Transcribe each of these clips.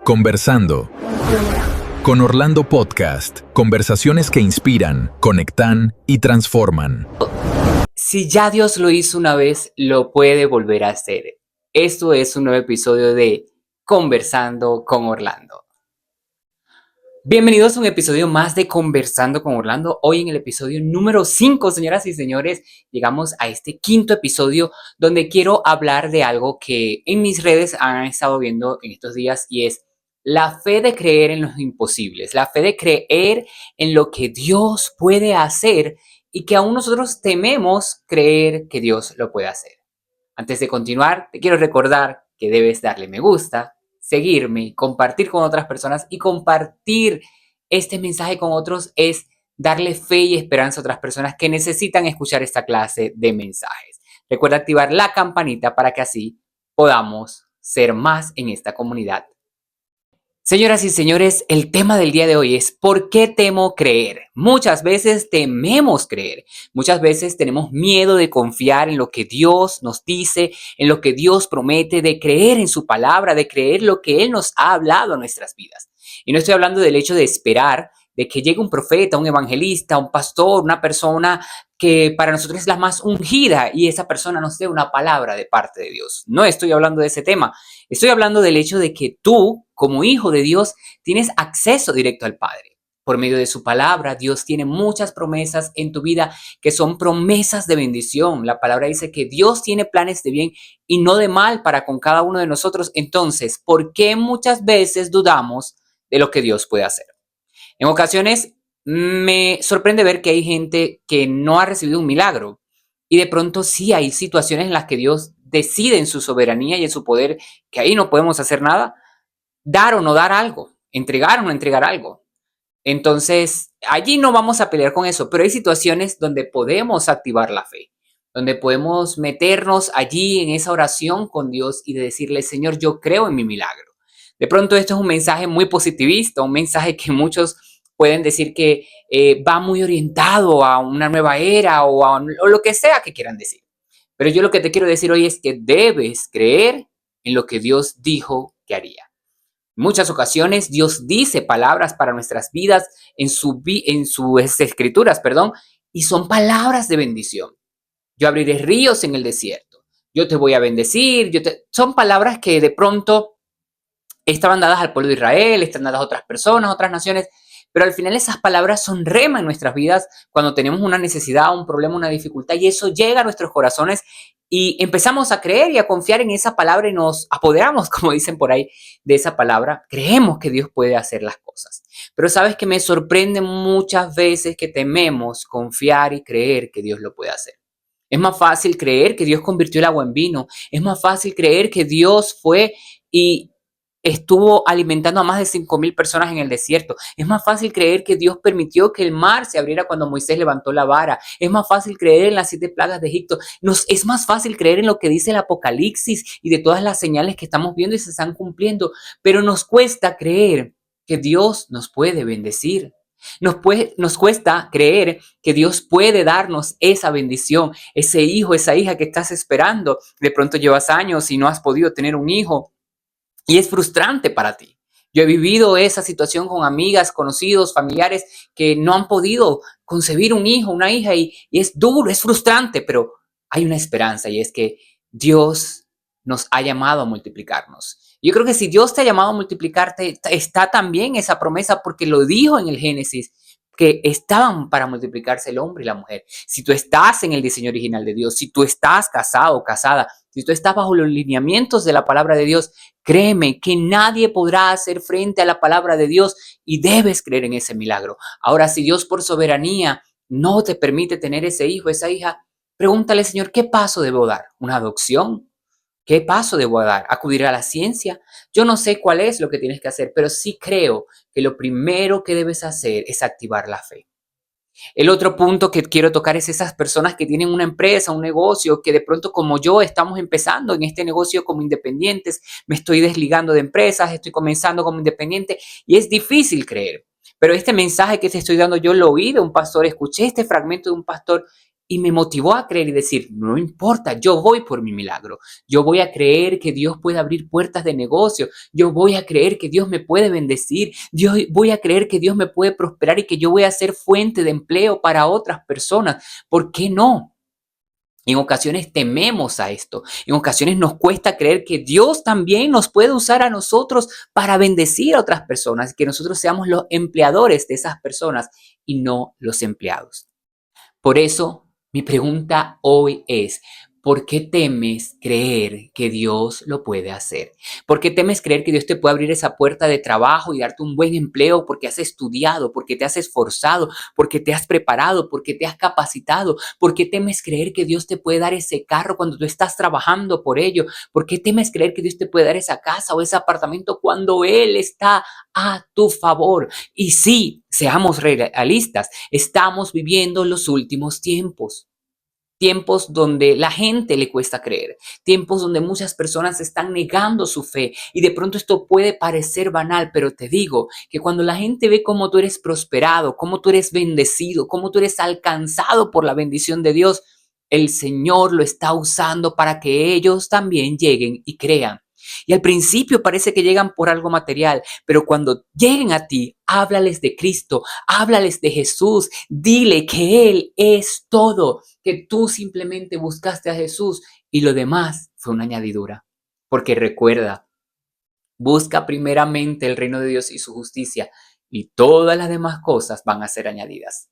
Conversando con Orlando Podcast. Conversaciones que inspiran, conectan y transforman. Si ya Dios lo hizo una vez, lo puede volver a hacer. Esto es un nuevo episodio de Conversando con Orlando. Bienvenidos a un episodio más de Conversando con Orlando. Hoy en el episodio número 5, señoras y señores, llegamos a este quinto episodio donde quiero hablar de algo que en mis redes han estado viendo en estos días y es la fe de creer en los imposibles, la fe de creer en lo que Dios puede hacer y que aún nosotros tememos creer que Dios lo puede hacer. Antes de continuar, te quiero recordar que debes darle me gusta, seguirme, compartir con otras personas y compartir este mensaje con otros es darle fe y esperanza a otras personas que necesitan escuchar esta clase de mensajes. Recuerda activar la campanita para que así podamos ser más en esta comunidad. Señoras y señores, el tema del día de hoy es ¿por qué temo creer? Muchas veces tememos creer, muchas veces tenemos miedo de confiar en lo que Dios nos dice, en lo que Dios promete, de creer en su palabra, de creer lo que Él nos ha hablado a nuestras vidas. Y no estoy hablando del hecho de esperar de que llegue un profeta, un evangelista, un pastor, una persona que para nosotros es la más ungida y esa persona nos dé una palabra de parte de Dios. No estoy hablando de ese tema. Estoy hablando del hecho de que tú, como hijo de Dios, tienes acceso directo al Padre. Por medio de su palabra, Dios tiene muchas promesas en tu vida que son promesas de bendición. La palabra dice que Dios tiene planes de bien y no de mal para con cada uno de nosotros. Entonces, ¿por qué muchas veces dudamos de lo que Dios puede hacer? En ocasiones me sorprende ver que hay gente que no ha recibido un milagro y de pronto sí hay situaciones en las que Dios decide en su soberanía y en su poder que ahí no podemos hacer nada, dar o no dar algo, entregar o no entregar algo. Entonces, allí no vamos a pelear con eso, pero hay situaciones donde podemos activar la fe, donde podemos meternos allí en esa oración con Dios y de decirle, Señor, yo creo en mi milagro. De pronto esto es un mensaje muy positivista, un mensaje que muchos pueden decir que va muy orientado a una nueva era o lo que sea que quieran decir. Pero yo lo que te quiero decir hoy es que debes creer en lo que Dios dijo que haría. En muchas ocasiones Dios dice palabras para nuestras vidas en sus escrituras, y son palabras de bendición. Yo abriré ríos en el desierto. Yo te voy a bendecir. Son palabras que de pronto estaban dadas al pueblo de Israel, están dadas a otras personas, a otras naciones, pero al final esas palabras son rema en nuestras vidas cuando tenemos una necesidad, un problema, una dificultad y eso llega a nuestros corazones y empezamos a creer y a confiar en esa palabra y nos apoderamos, como dicen por ahí, de esa palabra. Creemos que Dios puede hacer las cosas. Pero sabes que me sorprende muchas veces que tememos confiar y creer que Dios lo puede hacer. Es más fácil creer que Dios convirtió el agua en vino. Es más fácil creer que Dios fue y estuvo alimentando a más de 5,000 personas en el desierto. Es más fácil creer que Dios permitió que el mar se abriera cuando Moisés levantó la vara. Es más fácil creer en las 7 plagas de Egipto. Es más fácil creer en lo que dice el Apocalipsis y de todas las señales que estamos viendo y se están cumpliendo. Pero nos cuesta creer que Dios nos puede bendecir. Nos cuesta creer que Dios puede darnos esa bendición, ese hijo, esa hija que estás esperando. De pronto llevas años y no has podido tener un hijo. Y es frustrante para ti. Yo he vivido esa situación con amigas, conocidos, familiares que no han podido concebir un hijo, una hija y es duro, es frustrante, pero hay una esperanza y es que Dios nos ha llamado a multiplicarnos. Yo creo que si Dios te ha llamado a multiplicarte, está también esa promesa porque lo dijo en el Génesis, que estaban para multiplicarse el hombre y la mujer. Si tú estás en el diseño original de Dios, si tú estás casado o casada, si tú estás bajo los lineamientos de la palabra de Dios, créeme que nadie podrá hacer frente a la palabra de Dios y debes creer en ese milagro. Ahora, si Dios por soberanía no te permite tener ese hijo, esa hija, pregúntale, Señor, ¿qué paso debo dar? ¿Una adopción? ¿Qué paso debo dar? ¿Acudir a la ciencia? Yo no sé cuál es lo que tienes que hacer, pero sí creo que lo primero que debes hacer es activar la fe. El otro punto que quiero tocar es esas personas que tienen una empresa, un negocio, que de pronto como yo estamos empezando en este negocio como independientes, me estoy desligando de empresas, estoy comenzando como independiente y es difícil creer. Pero este mensaje que te estoy dando yo lo oí de un pastor, escuché este fragmento de un pastor Y me motivó a creer y decir, no importa, yo voy por mi milagro. Yo voy a creer que Dios puede abrir puertas de negocio. Yo voy a creer que Dios me puede bendecir. Yo voy a creer que Dios me puede prosperar y que yo voy a ser fuente de empleo para otras personas. ¿Por qué no? En ocasiones tememos a esto. En ocasiones nos cuesta creer que Dios también nos puede usar a nosotros para bendecir a otras personas, que nosotros seamos los empleadores de esas personas y no los empleados. Por eso, mi pregunta hoy es, ¿por qué temes creer que Dios lo puede hacer? ¿Por qué temes creer que Dios te puede abrir esa puerta de trabajo y darte un buen empleo porque has estudiado, porque te has esforzado, porque te has preparado, porque te has capacitado? ¿Por qué temes creer que Dios te puede dar ese carro cuando tú estás trabajando por ello? ¿Por qué temes creer que Dios te puede dar esa casa o ese apartamento cuando Él está a tu favor? Y sí, seamos realistas, estamos viviendo los últimos tiempos. Tiempos donde la gente le cuesta creer, tiempos donde muchas personas están negando su fe y de pronto esto puede parecer banal, pero te digo que cuando la gente ve cómo tú eres prosperado, cómo tú eres bendecido, cómo tú eres alcanzado por la bendición de Dios, el Señor lo está usando para que ellos también lleguen y crean. Y al principio parece que llegan por algo material, pero cuando lleguen a ti, háblales de Cristo, háblales de Jesús, dile que Él es todo, que tú simplemente buscaste a Jesús y lo demás fue una añadidura. Porque recuerda, busca primeramente el reino de Dios y su justicia y todas las demás cosas van a ser añadidas.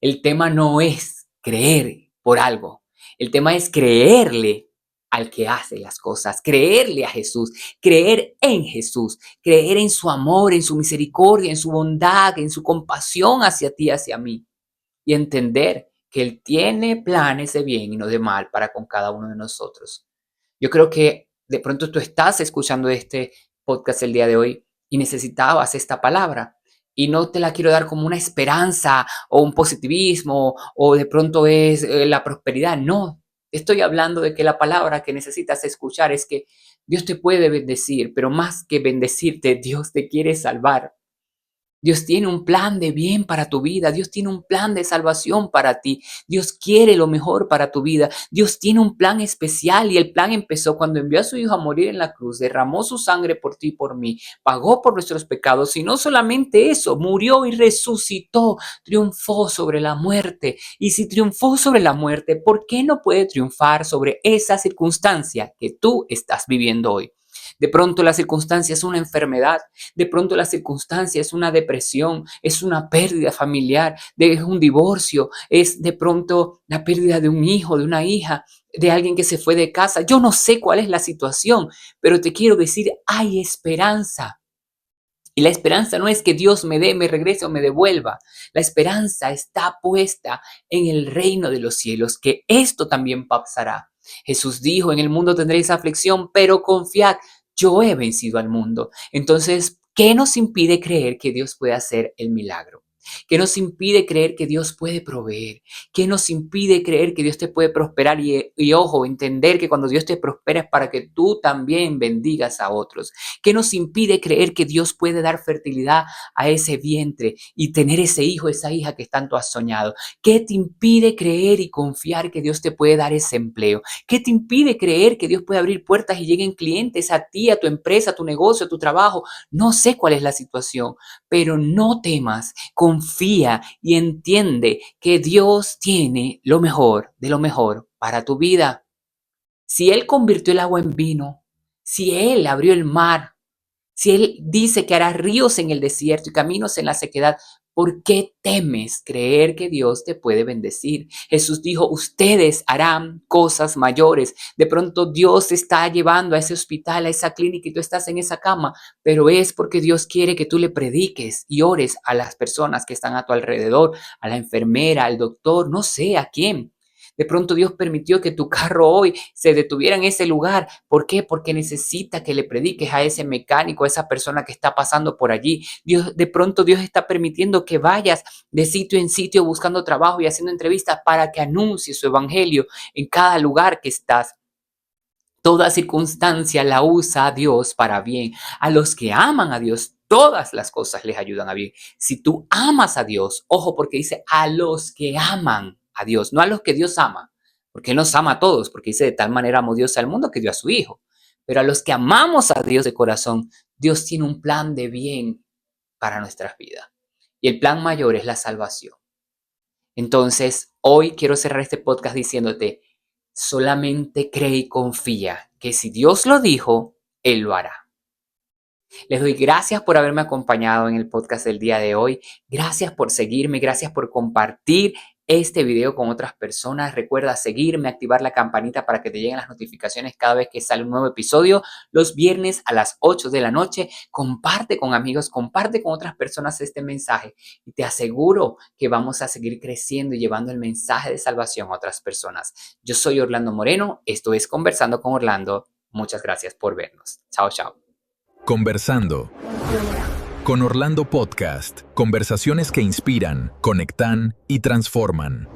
El tema no es creer por algo, el tema es creerle al que hace las cosas, creerle a Jesús, creer en Jesús, creer en su amor, en su misericordia, en su bondad, en su compasión hacia ti, hacia mí y entender que Él tiene planes de bien y no de mal para con cada uno de nosotros. Yo creo que de pronto tú estás escuchando este podcast el día de hoy y necesitabas esta palabra. Y no te la quiero dar como una esperanza o un positivismo o de pronto es la prosperidad. No, estoy hablando de que la palabra que necesitas escuchar es que Dios te puede bendecir, pero más que bendecirte, Dios te quiere salvar. Dios tiene un plan de bien para tu vida. Dios tiene un plan de salvación para ti. Dios quiere lo mejor para tu vida. Dios tiene un plan especial y el plan empezó cuando envió a su Hijo a morir en la cruz, derramó su sangre por ti y por mí, pagó por nuestros pecados y no solamente eso, murió y resucitó, triunfó sobre la muerte. Y si triunfó sobre la muerte, ¿por qué no puede triunfar sobre esa circunstancia que tú estás viviendo hoy? De pronto la circunstancia es una enfermedad, de pronto la circunstancia es una depresión, es una pérdida familiar, es un divorcio, es de pronto la pérdida de un hijo, de una hija, de alguien que se fue de casa. Yo no sé cuál es la situación, pero te quiero decir, hay esperanza. Y la esperanza no es que Dios me dé, me regrese o me devuelva. La esperanza está puesta en el reino de los cielos, que esto también pasará. Jesús dijo, en el mundo tendréis aflicción, pero confiad, yo he vencido al mundo. Entonces, ¿qué nos impide creer que Dios puede hacer el milagro? ¿Qué nos impide creer que Dios puede proveer? ¿Qué nos impide creer que Dios te puede prosperar? Y ojo, entender que cuando Dios te prospera es para que tú también bendigas a otros. ¿Qué nos impide creer que Dios puede dar fertilidad a ese vientre y tener ese hijo, esa hija que tanto has soñado? ¿Qué te impide creer y confiar que Dios te puede dar ese empleo? ¿Qué te impide creer que Dios puede abrir puertas y lleguen clientes a ti, a tu empresa, a tu negocio, a tu trabajo? No sé cuál es la situación, pero no temas, confía y entiende que Dios tiene lo mejor de lo mejor para tu vida. Si Él convirtió el agua en vino, si Él abrió el mar, si Él dice que hará ríos en el desierto y caminos en la sequedad, ¿por qué temes creer que Dios te puede bendecir? Jesús dijo, ustedes harán cosas mayores. De pronto Dios te está llevando a ese hospital, a esa clínica y tú estás en esa cama, pero es porque Dios quiere que tú le prediques y ores a las personas que están a tu alrededor, a la enfermera, al doctor, no sé a quién. De pronto Dios permitió que tu carro hoy se detuviera en ese lugar. ¿Por qué? Porque necesita que le prediques a ese mecánico, a esa persona que está pasando por allí. De pronto Dios está permitiendo que vayas de sitio en sitio buscando trabajo y haciendo entrevistas para que anuncies su evangelio en cada lugar que estás. Toda circunstancia la usa Dios para bien. A los que aman a Dios, todas las cosas les ayudan a bien. Si tú amas a Dios, ojo porque dice a los que aman a Dios, no a los que Dios ama, porque Él nos ama a todos, porque dice, de tal manera amó Dios al mundo que dio a su Hijo. Pero a los que amamos a Dios de corazón, Dios tiene un plan de bien para nuestras vidas. Y el plan mayor es la salvación. Entonces, hoy quiero cerrar este podcast diciéndote, solamente cree y confía que si Dios lo dijo, Él lo hará. Les doy gracias por haberme acompañado en el podcast del día de hoy. Gracias por seguirme, gracias por compartir este video con otras personas. Recuerda seguirme, activar la campanita para que te lleguen las notificaciones cada vez que sale un nuevo episodio. Los viernes a las 8 de la noche. Comparte con amigos, comparte con otras personas este mensaje. Y te aseguro que vamos a seguir creciendo y llevando el mensaje de salvación a otras personas. Yo soy Orlando Moreno. Esto es Conversando con Orlando. Muchas gracias por vernos. Chao, chao. Conversando con Orlando Podcast. Conversaciones que inspiran, conectan y transforman.